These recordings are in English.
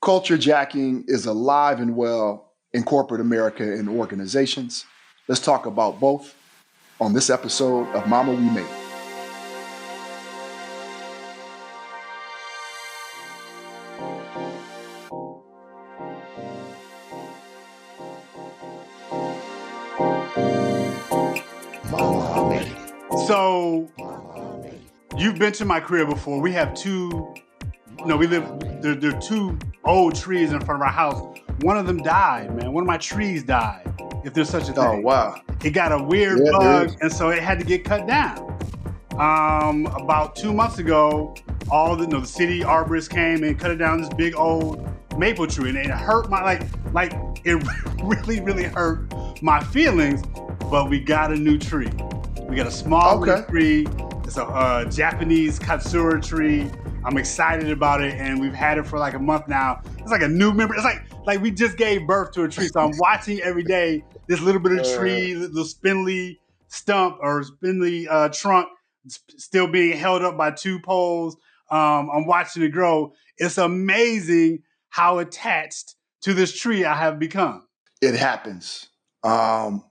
Culture jacking is alive and well in corporate America and organizations. Let's talk about both on this episode of Mama We Made. So you've been to my crib before. We have two, there are two old trees in front of our house. One of them died, man. One of my trees died, if there's such a thing. Oh, wow. It got a weird bug, and so it had to get cut down. About 2 months ago, the city arborists came and cut it down, this big old maple tree, and it hurt it really, really hurt my feelings, but we got a new tree. We got a small new tree. It's a Japanese katsura tree. I'm excited about it, and we've had it for like a month now. It's like a new member. It's like we just gave birth to a tree. So I'm watching every day this little bit of tree, little spindly stump or spindly trunk still being held up by two poles. I'm watching it grow. It's amazing how attached to this tree I have become. It happens. And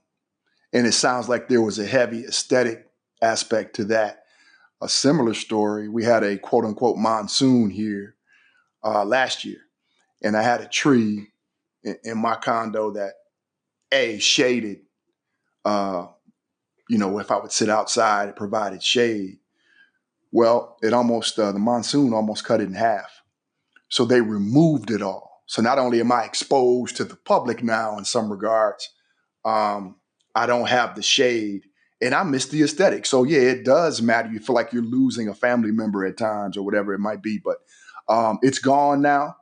it sounds like there was a heavy aesthetic aspect to that. A similar story, we had a quote unquote monsoon here last year. And I had a tree in my condo that shaded, if I would sit outside, it provided shade. Well, the monsoon almost cut it in half. So they removed it all. So not only am I exposed to the public now in some regards, I don't have the shade, and I miss the aesthetic. So yeah, it does matter. You feel like you're losing a family member at times or whatever it might be, but it's gone now.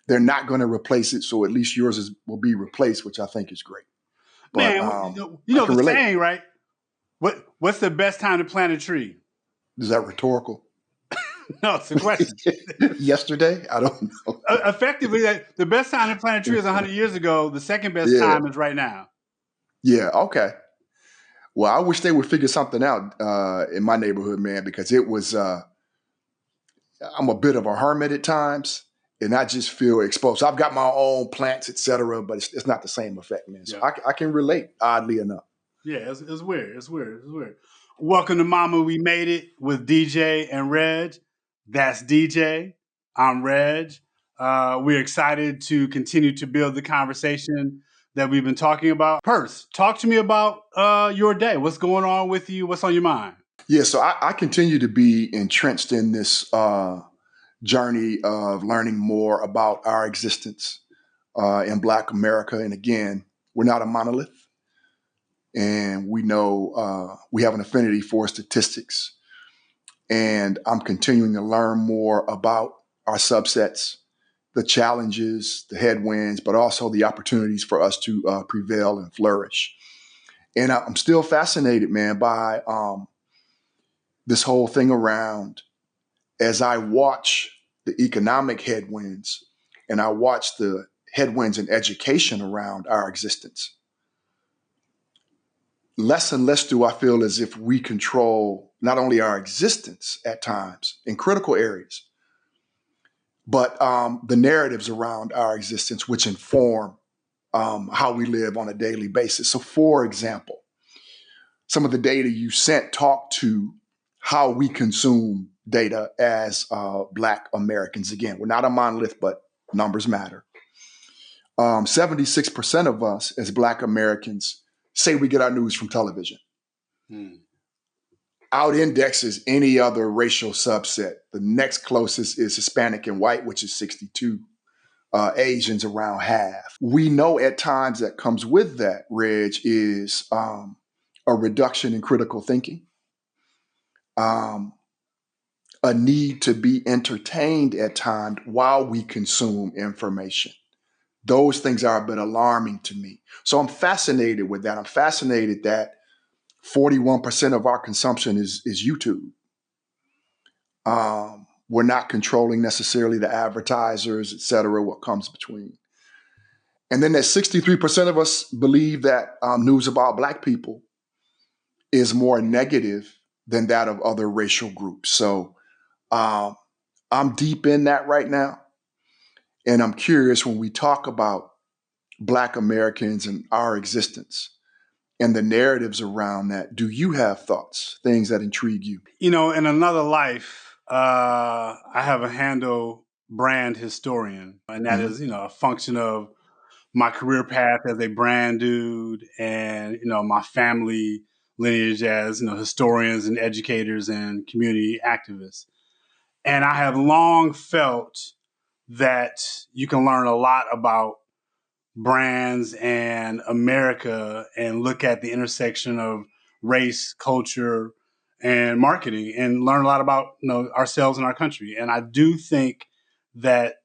They're not going to replace it. So at least yours will be replaced, which I think is great. But, man, you know the saying, right? What's the best time to plant a tree? Is that rhetorical? No, it's a question. Yesterday? I don't know. Effectively, the best time to plant a tree is 100 years ago. The second best time is right now. Yeah, okay. Well, I wish they would figure something out in my neighborhood, man, because it was, I'm a bit of a hermit at times, and I just feel exposed. So I've got my own plants, et cetera, but it's not the same effect, man. So I can relate, oddly enough. Yeah, it's weird. It's weird. Welcome to Mama We Made It with DJ and Reg. That's DJ. I'm Reg. We're excited to continue to build the conversation that we've been talking about. Purse, talk to me about your day. What's going on with you? What's on your mind? Yeah, so I continue to be entrenched in this journey of learning more about our existence in Black America. And again, we're not a monolith. And we know we have an affinity for statistics. And I'm continuing to learn more about our subsets, the challenges, the headwinds, but also the opportunities for us to prevail and flourish. And I'm still fascinated, man, by this whole thing around, as I watch the economic headwinds and I watch the headwinds in education around our existence. Less and less do I feel as if we control not only our existence at times in critical areas, but the narratives around our existence, which inform how we live on a daily basis. So for example, some of the data you sent talk to how we consume data as Black Americans. Again, we're not a monolith, but numbers matter. 76% of us as Black Americans say we get our news from television. Out indexes any other racial subset. The next closest is Hispanic and white, which is 62. Asians around half. We know at times that comes with that, Reg, is a reduction in critical thinking, a need to be entertained at times while we consume information. Those things are a bit alarming to me. So I'm fascinated with that. I'm fascinated that 41% of our consumption is YouTube. We're not controlling necessarily the advertisers, et cetera, what comes between. And then that 63% of us believe that news about Black people is more negative than that of other racial groups. So I'm deep in that right now. And I'm curious, when we talk about Black Americans and our existence and the narratives around that, do you have thoughts, things that intrigue you? You know, in another life, I have a handle brand historian, and that Mhm. is, you know, a function of my career path as a brand dude and, you know, my family lineage as, you know, historians and educators and community activists. And I have long felt that you can learn a lot about brands and America and look at the intersection of race, culture, and marketing and learn a lot about, you know, ourselves and our country. And I do think that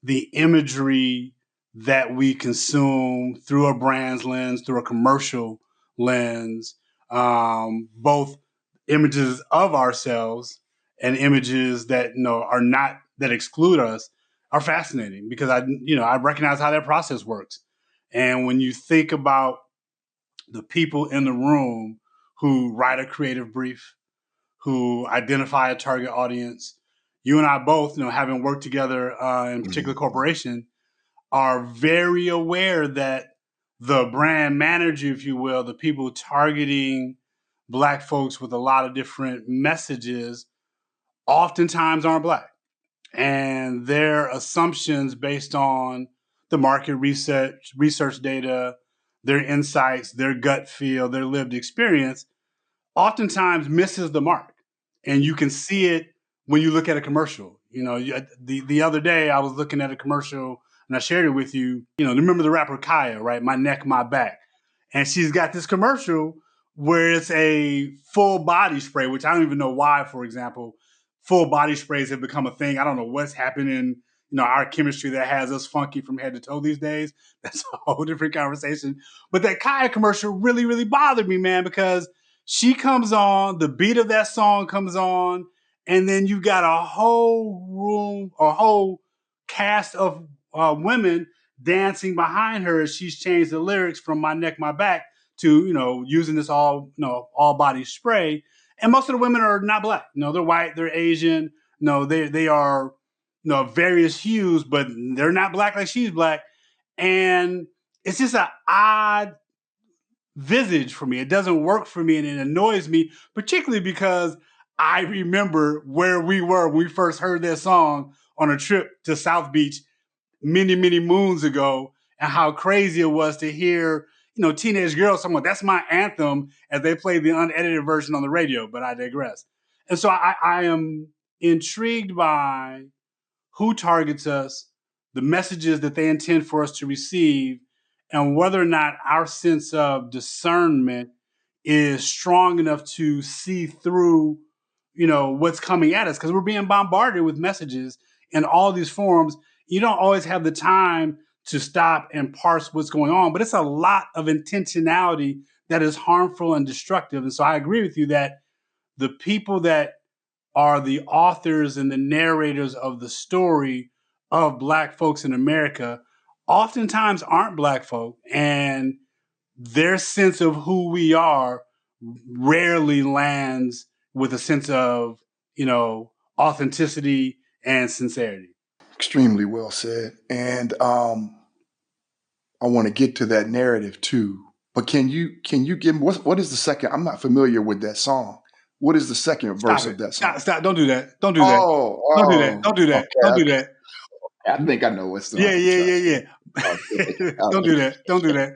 the imagery that we consume through a brand's lens, through a commercial lens, both images of ourselves and images that, you know, are not, that exclude us, are fascinating because I recognize how that process works. And when you think about the people in the room who write a creative brief, who identify a target audience, you and I both, you know, having worked together in a particular Mhm. corporation, are very aware that the brand manager, if you will, the people targeting Black folks with a lot of different messages, oftentimes aren't Black. And their assumptions based on the market research data, their insights, their gut feel, their lived experience, oftentimes misses the mark. And you can see it when you look at a commercial. You know, the other day I was looking at a commercial and I shared it with you. You know, remember the rapper Kaya, right? My neck, my back. And she's got this commercial where it's a full body spray, which I don't even know why, for example, full body sprays have become a thing. I don't know what's happening, you know, our chemistry that has us funky from head to toe these days. That's a whole different conversation. But that Kaya commercial really, really bothered me, man, because she comes on, the beat of that song comes on, and then you got a whole room, a whole cast of women dancing behind her as she's changed the lyrics from "My Neck, My Back" to, you know, using this all body spray. And most of the women are not Black. You know, they're white, they're Asian. No, they are, you know, various hues, but they're not Black like she's Black. And it's just an odd visage for me. It doesn't work for me and it annoys me, particularly because I remember where we were when we first heard that song on a trip to South Beach many, many moons ago, and how crazy it was to hear, you know, teenage girls talking about that's my anthem as they play the unedited version on the radio, but I digress. And so I am intrigued by who targets us, the messages that they intend for us to receive, and whether or not our sense of discernment is strong enough to see through, you know, what's coming at us, because we're being bombarded with messages in all these forms. You don't always have the time to stop and parse what's going on, but it's a lot of intentionality that is harmful and destructive. And so I agree with you that the people that are the authors and the narrators of the story of Black folks in America oftentimes aren't Black folk, and their sense of who we are rarely lands with a sense of, you know, authenticity and sincerity. Extremely well said. And I want to get to that narrative too. But can you give me what is the second? I'm not familiar with that song. What is the second verse Stop it. of that Stop, song? stop. Don't do that. Don't do that. Oh, Don't do that. oh, Don't do that. okay, Don't do okay. that. I think I know what Yeah, song you're yeah, trying yeah, to yeah. say. Okay, Don't do that. Don't do that.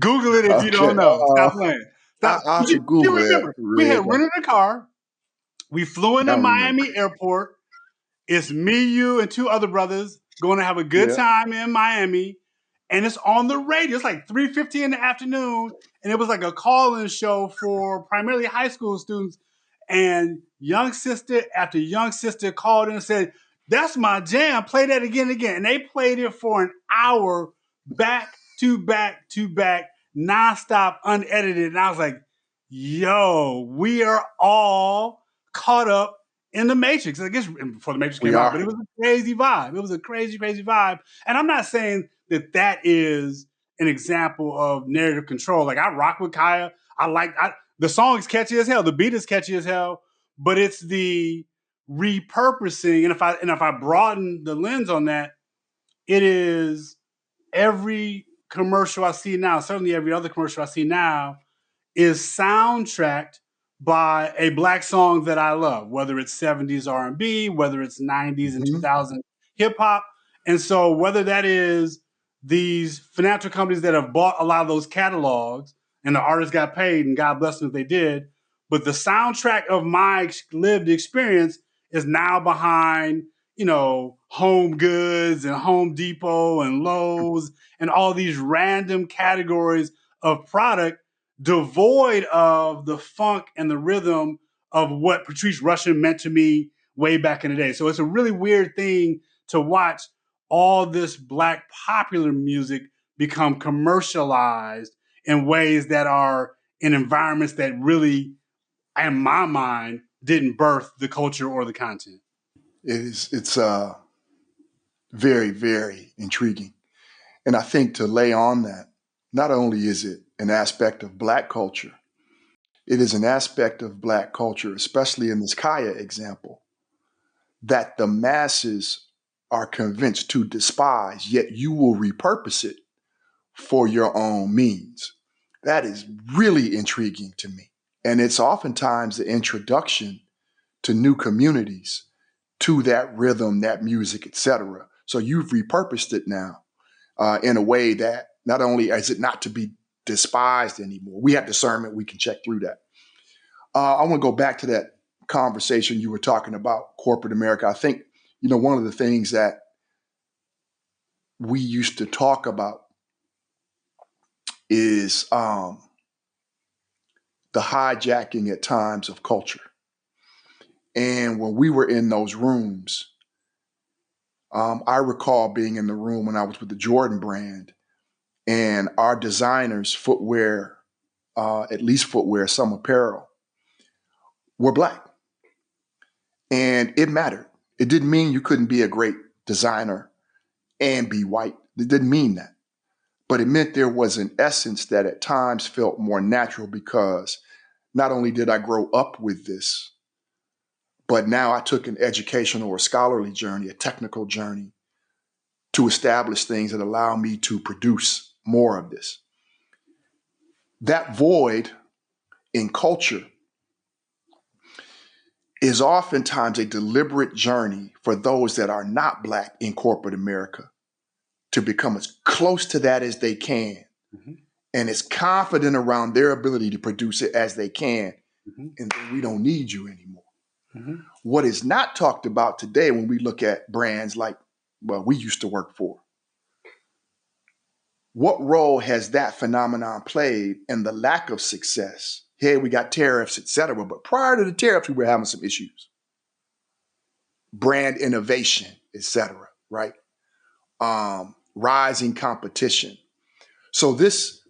Google it if you okay. don't know. Stop playing. Stop. I have to You Google that remember, we real had quick. rented a car. We flew I into remember. Miami Airport. It's me, you, and two other brothers going to have a good Yeah. time in Miami. And it's on the radio. It's like 3:50 in the afternoon. And it was like a call-in show for primarily high school students. And young sister after young sister called in and said, "That's my jam. Play that again and again." And they played it for an hour, back to back to back, nonstop, unedited. And I was like, yo, we are all caught up in the Matrix. I guess before the Matrix We came out, but are. it was a crazy vibe. It was a crazy, crazy vibe. And I'm not saying that that is an example of narrative control. Like, I rock with Kaya. The song is catchy as hell. The beat is catchy as hell. But it's the repurposing. And if I broaden the lens on that, it is every commercial I see now, certainly every other commercial I see now, is soundtracked by a black song that I love, whether it's 70s R&B, whether it's 90s and 2000 hip hop. And so whether that is these financial companies that have bought a lot of those catalogs and the artists got paid, and God bless them if they did, but the soundtrack of my lived experience is now behind, Home Goods and Home Depot and Lowe's and all these random categories of product devoid of the funk and the rhythm of what Patrice Rushen meant to me way back in the day. So it's a really weird thing to watch all this black popular music become commercialized in ways that are in environments that really, in my mind, didn't birth the culture or the content. It's very, very intriguing. And I think to lay on that, not only is it an aspect of black culture, it is an aspect of black culture, especially in this Kaya example, that the masses are convinced to despise, yet you will repurpose it for your own means. That is really intriguing to me. And it's oftentimes the introduction to new communities, to that rhythm, that music, etc. So you've repurposed it now in a way that not only is it not to be despised anymore, we have discernment, we can check through that. I want to go back to that conversation you were talking about, corporate America. I think, one of the things that we used to talk about is the hijacking at times of culture. And when we were in those rooms, I recall being in the room when I was with the Jordan brand, and our designers, footwear, at least footwear, some apparel, were black. And it mattered. It didn't mean you couldn't be a great designer and be white. It didn't mean that. But it meant there was an essence that at times felt more natural, because not only did I grow up with this, but now I took an educational or scholarly journey, a technical journey, to establish things that allow me to produce more of this. That void in culture is oftentimes a deliberate journey for those that are not black in corporate America to become as close to that as they can, and as confident around their ability to produce it as they can, and then we don't need you anymore. What is not talked about today when we look at brands like, we used to work for, what role has that phenomenon played in the lack of success? Hey, we got tariffs, etc. But prior to the tariffs, we were having some issues. Brand innovation, etc. Right? Rising competition. So this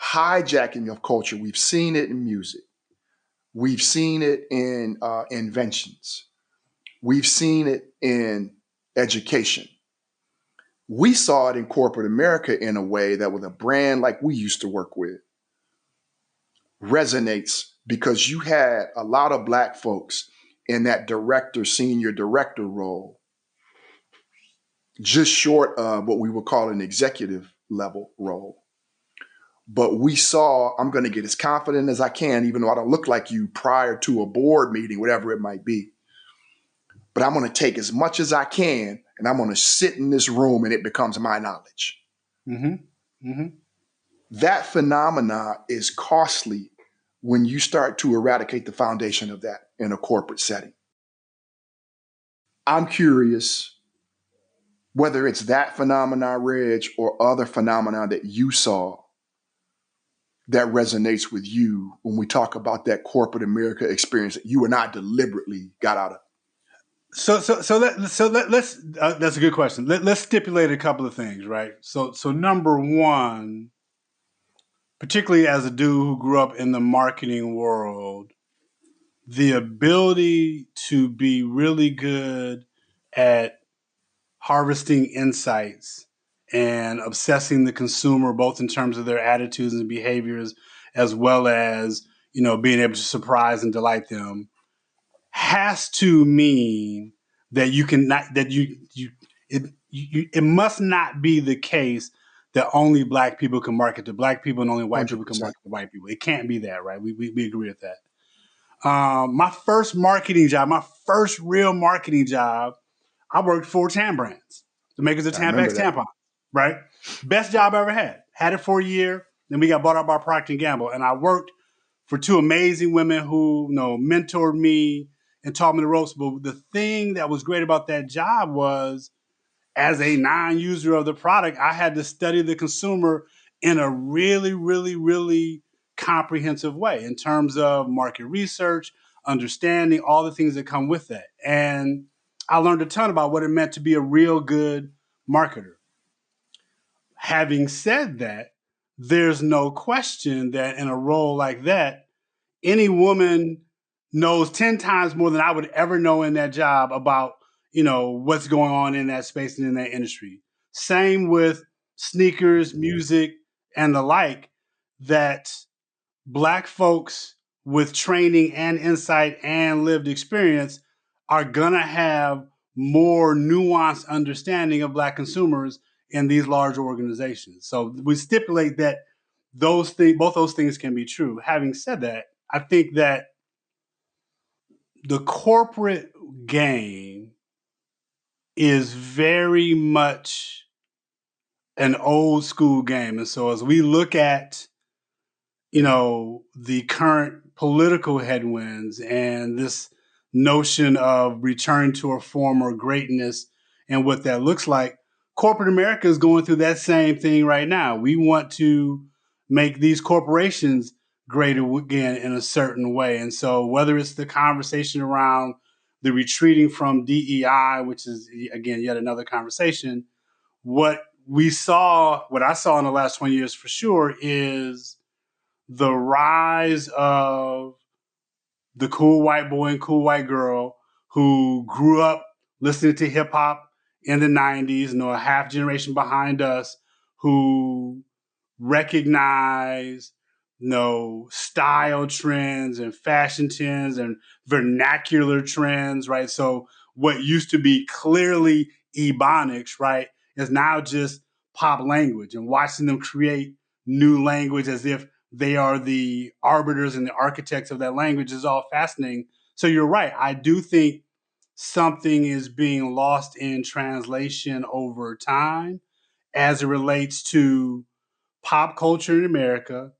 hijacking of culture, we've seen it in music. We've seen it in inventions. We've seen it in education. We saw it in corporate America in a way that with a brand like we used to work with resonates, because you had a lot of black folks in that director, senior director role, just short of what we would call an executive level role. But we saw, I'm going to get as confident as I can, even though I don't look like you, prior to a board meeting, whatever it might be. But I'm going to take as much as I can, and I'm going to sit in this room, and it becomes my knowledge. That phenomena is costly when you start to eradicate the foundation of that in a corporate setting. I'm curious whether it's that phenomena, Reg, or other phenomena that you saw that resonates with you when we talk about that corporate America experience that you and I deliberately got out of. So let's that's a good question. Let's stipulate a couple of things, right? So number one, particularly as a dude who grew up in the marketing world, the ability to be really good at harvesting insights and obsessing the consumer, both in terms of their attitudes and behaviors, as well as, being able to surprise and delight them, has to mean that you can not, that you it must not be the case that only black people can market to black people and only white people can 100%. market to white people. It can't be that, right? We agree with that. My first marketing job, my first real marketing job, I worked for Tam Brands, the makers of I remember Tampax that. tampons, right? Best job I ever had. Had it for a year. Then we got bought out by Procter & Gamble. And I worked for two amazing women who, mentored me and taught me the ropes. But the thing that was great about that job was, as a non-user of the product, I had to study the consumer in a really, really, really comprehensive way in terms of market research, understanding all the things that come with that. And I learned a ton about what it meant to be a real good marketer. Having said that, there's no question that in a role like that, any woman knows 10 times more than I would ever know in that job about, what's going on in that space and in that industry. Same with sneakers, music, and the like, that black folks with training and insight and lived experience are going to have more nuanced understanding of black consumers in these large organizations. So we stipulate that both those things can be true. Having said that, I think that the corporate game is very much an old school game. And so as we look at, the current political headwinds and this notion of return to a former greatness and what that looks like, corporate America is going through that same thing right now. We want to make these corporations great again in a certain way. And so whether it's the conversation around the retreating from DEI, which is, again, yet another conversation, what I saw in the last 20 years for sure is the rise of the cool white boy and cool white girl who grew up listening to hip hop in the 90s, a half generation behind us, who recognize, style trends and fashion trends and vernacular trends, right? So what used to be clearly ebonics, right, is now just pop language, and watching them create new language as if they are the arbiters and the architects of that language is all fascinating. So you're right. I do think something is being lost in translation over time as it relates to pop culture in America,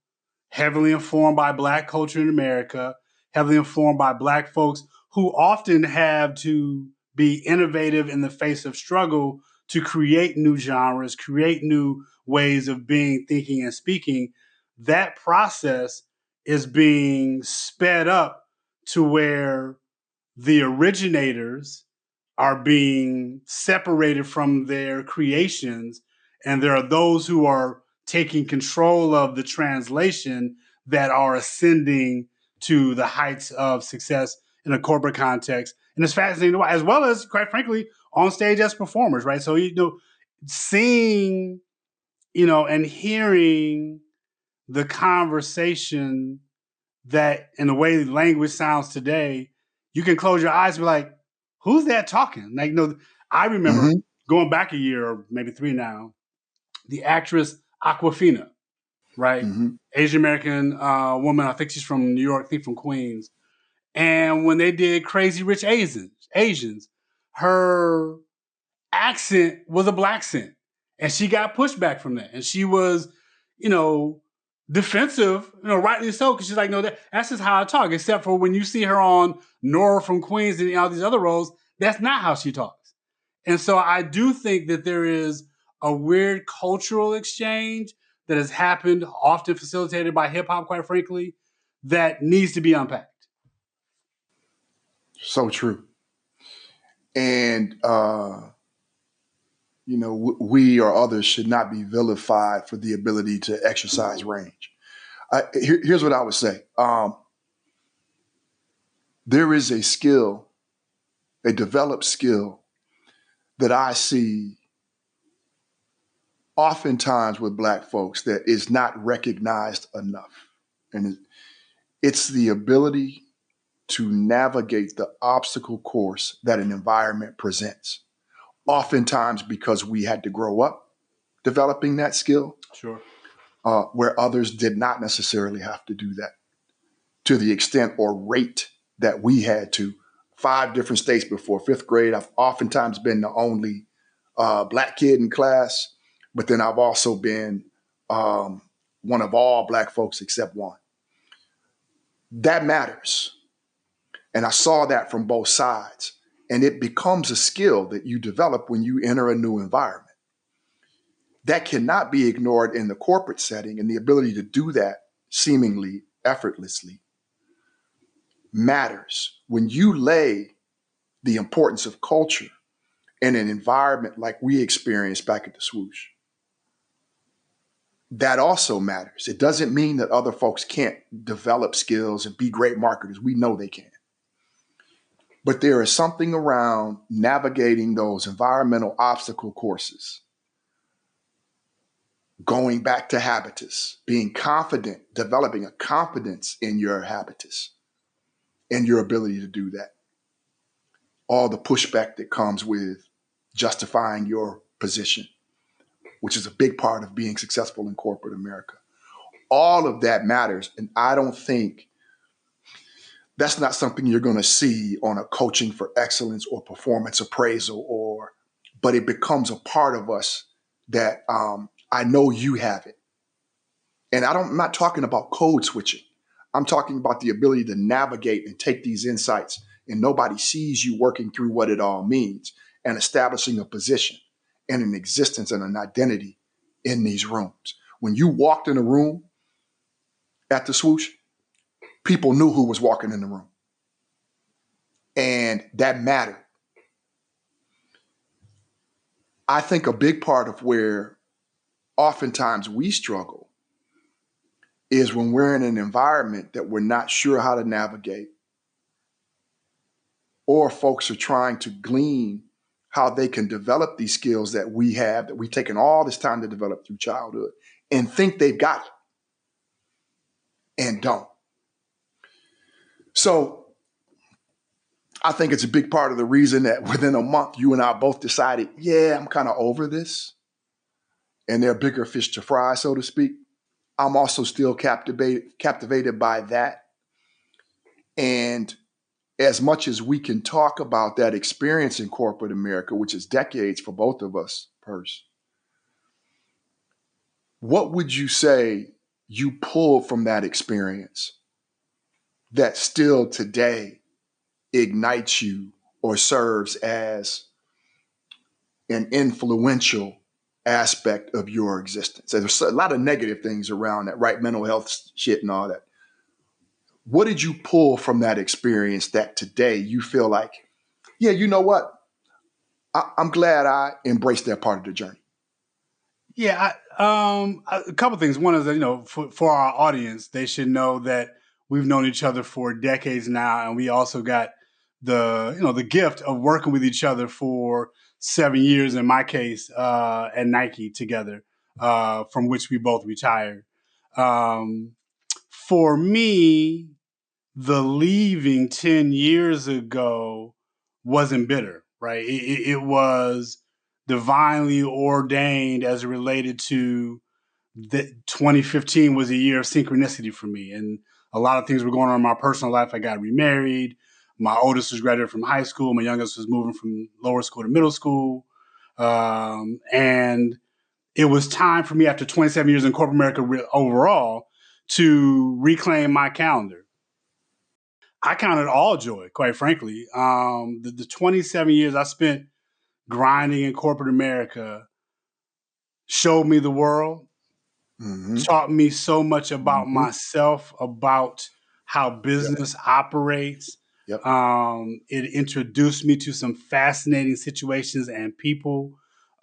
heavily informed by black culture in America, heavily informed by black folks who often have to be innovative in the face of struggle to create new genres, create new ways of being, thinking, and speaking. That process is being sped up to where the originators are being separated from their creations, and there are those who are taking control of the translation that are ascending to the heights of success in a corporate context. And it's fascinating, as well as, quite frankly, on stage as performers, right? So, seeing, and hearing the conversation that in the way language sounds today, you can close your eyes and be like, who's that talking? Like, I remember Mm-hmm. going back a year or maybe three now, the actress Aquafina, right? Mm-hmm. Asian American woman. I think she's from New York, I think from Queens. And when they did Crazy Rich Asians, her accent was a black accent. And she got pushback from that. And she was, you know, defensive, rightly so, because she's like, no, that's just how I talk. Except for when you see her on Nora from Queens and all these other roles, that's not how she talks. And so I do think that there is a weird cultural exchange that has happened, often facilitated by hip hop, quite frankly, that needs to be unpacked. So true. And, we or others should not be vilified for the ability to exercise range. Here's what I would say. There is a skill, a developed skill that I see oftentimes with Black folks that is not recognized enough. And it's the ability to navigate the obstacle course that an environment presents, oftentimes because we had to grow up developing that skill, Sure. where others did not necessarily have to do that to the extent or rate that we had to. 5 different states before 5th grade. I've oftentimes been the only Black kid in class, but then I've also been one of all Black folks except one. That matters. And I saw that from both sides. And it becomes a skill that you develop when you enter a new environment. That cannot be ignored in the corporate setting, and the ability to do that seemingly effortlessly matters. When you lay the importance of culture in an environment like we experienced back at the swoosh, that also matters. It doesn't mean that other folks can't develop skills and be great marketers. We know they can. But there is something around navigating those environmental obstacle courses, going back to habitus, being confident, developing a confidence in your habitus and your ability to do that. All the pushback that comes with justifying your position, which is a big part of being successful in corporate America. All of that matters. And I don't think that's not something you're going to see on a coaching for excellence or performance appraisal, but it becomes a part of us that I know you have it. And I'm not talking about code switching. I'm talking about the ability to navigate and take these insights, and nobody sees you working through what it all means, and establishing a position and an existence and an identity in these rooms. When you walked in a room at the swoosh, people knew who was walking in the room. And that mattered. I think a big part of where oftentimes we struggle is when we're in an environment that we're not sure how to navigate, or folks are trying to glean how they can develop these skills that we have, that we've taken all this time to develop through childhood, and think they've got it and don't. So I think it's a big part of the reason that within a month, you and I both decided, yeah, I'm kind of over this. And there are bigger fish to fry, so to speak. I'm also still captivated by that. And as much as we can talk about that experience in corporate America, which is decades for both of us, Perse, what would you say you pulled from that experience that still today ignites you or serves as an influential aspect of your existence? There's a lot of negative things around that, right? Mental health shit and all that. What did you pull from that experience that today you feel like, yeah, you know what? I'm glad I embraced that part of the journey. Yeah, a couple things. One is that, for our audience, they should know that we've known each other for decades now, and we also got the gift of working with each other for 7 years, in my case, at Nike together, from which we both retired. For me, the leaving 10 years ago wasn't bitter, right? It was divinely ordained as it related to that 2015 was a year of synchronicity for me. And a lot of things were going on in my personal life. I got remarried. My oldest was graduated from high school. My youngest was moving from lower school to middle school. And it was time for me after 27 years in corporate America overall to reclaim my calendar. I count it all joy, quite frankly. The 27 years I spent grinding in corporate America showed me the world, taught me so much about myself, about how business operates. Yep. It introduced me to some fascinating situations and people.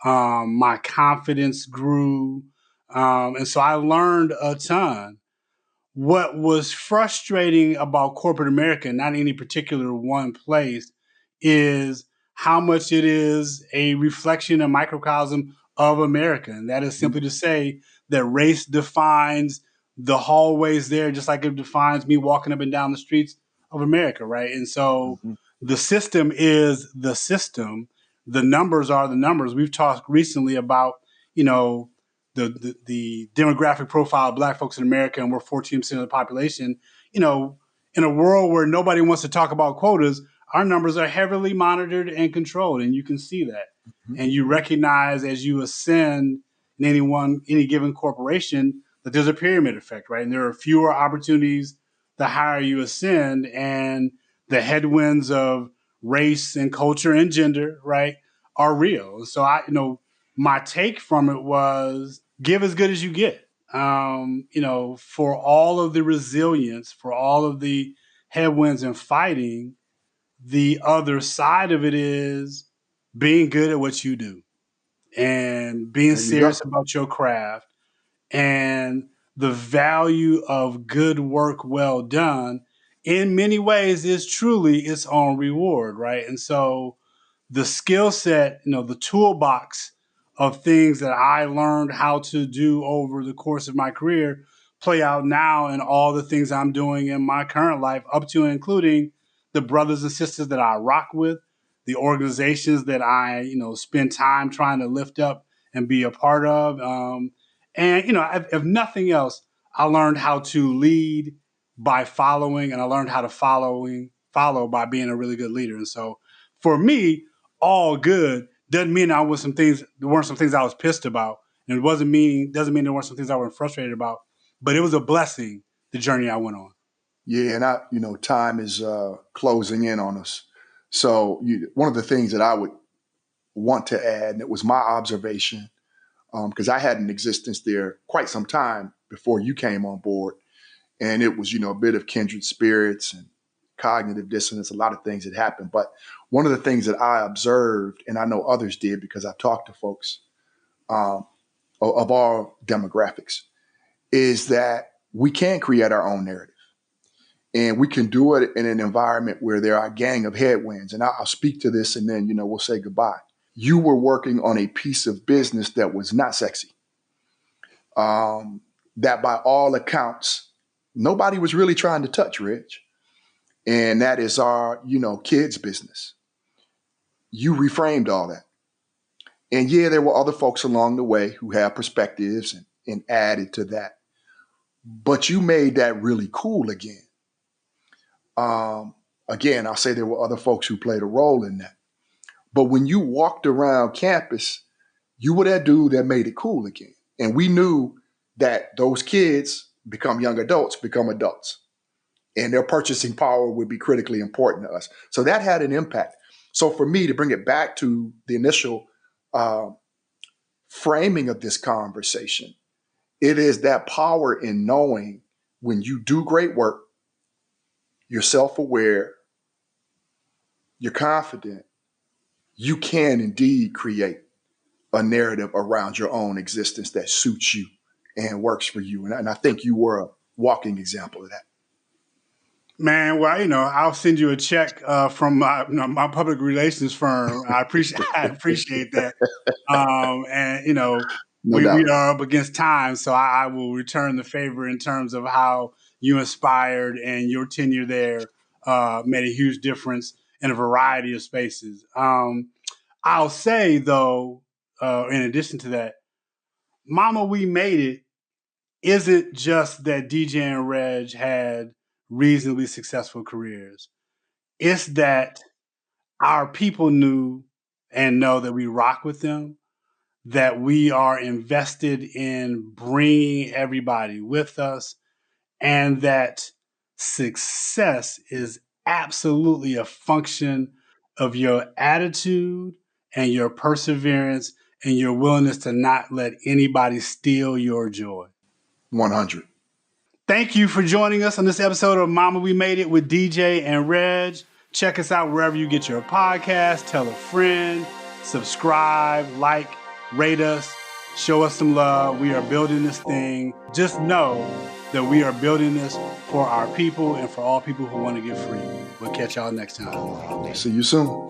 My confidence grew. And so I learned a ton. What was frustrating about corporate America, not any particular one place, is how much it is a reflection, a microcosm of America. And that is simply to say that race defines the hallways there, just like it defines me walking up and down the streets of America, right? And so the system is the system. the numbers are the numbers. We've talked recently about, the demographic profile of Black folks in America, and we're 14% of the population. In a world where nobody wants to talk about quotas, our numbers are heavily monitored and controlled, and you can see that. Mm-hmm. And you recognize as you ascend in any given corporation that there's a pyramid effect, right? And there are fewer opportunities the higher you ascend, and the headwinds of race and culture and gender, right, are real. So my take from it was give as good as you get. For all of the resilience, for all of the headwinds and fighting, the other side of it is being good at what you do and being serious about your craft, and the value of good work well done in many ways is truly its own reward, right? And so the skill set, the toolbox of things that I learned how to do over the course of my career play out now in all the things I'm doing in my current life, up to and including the brothers and sisters that I rock with, the organizations that I, spend time trying to lift up and be a part of. And if nothing else, I learned how to lead by following, and I learned how to follow by being a really good leader. And so for me, all good doesn't mean there weren't some things I was pissed about. And doesn't mean there weren't some things I was frustrated about, but it was a blessing, the journey I went on. Yeah. And time is closing in on us. So one of the things that I would want to add, and it was my observation, because I had an existence there quite some time before you came on board. And it was, a bit of kindred spirits and cognitive dissonance, a lot of things that happened. But one of the things that I observed, and I know others did because I've talked to folks of all demographics, is that we can create our own narrative. And we can do it in an environment where there are a gang of headwinds. And I'll speak to this and then, we'll say goodbye. You were working on a piece of business that was not sexy. That by all accounts, nobody was really trying to touch, Rich. And that is our, kids' business. You reframed all that. And yeah, there were other folks along the way who have perspectives and added to that. But you made that really cool again. Again, I'll say there were other folks who played a role in that. But when you walked around campus, you were that dude that made it cool again. And we knew that those kids become young adults, become adults. And their purchasing power would be critically important to us. So that had an impact. So for me, to bring it back to the initial framing of this conversation, it is that power in knowing when you do great work, you're self-aware, you're confident, you can indeed create a narrative around your own existence that suits you and works for you. And I think you were a walking example of that. Man, well, I'll send you a check from my public relations firm. I appreciate that. We are up against time, so I will return the favor in terms of how you inspired and your tenure there made a huge difference in a variety of spaces. I'll say, though, in addition to that, Mama, We Made It isn't just that DJ and Reg had reasonably successful careers. It's that our people knew and know that we rock with them, that we are invested in bringing everybody with us, and that success is absolutely a function of your attitude and your perseverance and your willingness to not let anybody steal your joy. 100. Thank you for joining us on this episode of Mama, We Made It with DJ and Reg. Check us out wherever you get your podcast. Tell a friend, subscribe, like, rate us, show us some love. We are building this thing. Just know that we are building this for our people and for all people who want to get free. We'll catch y'all next time. See you soon.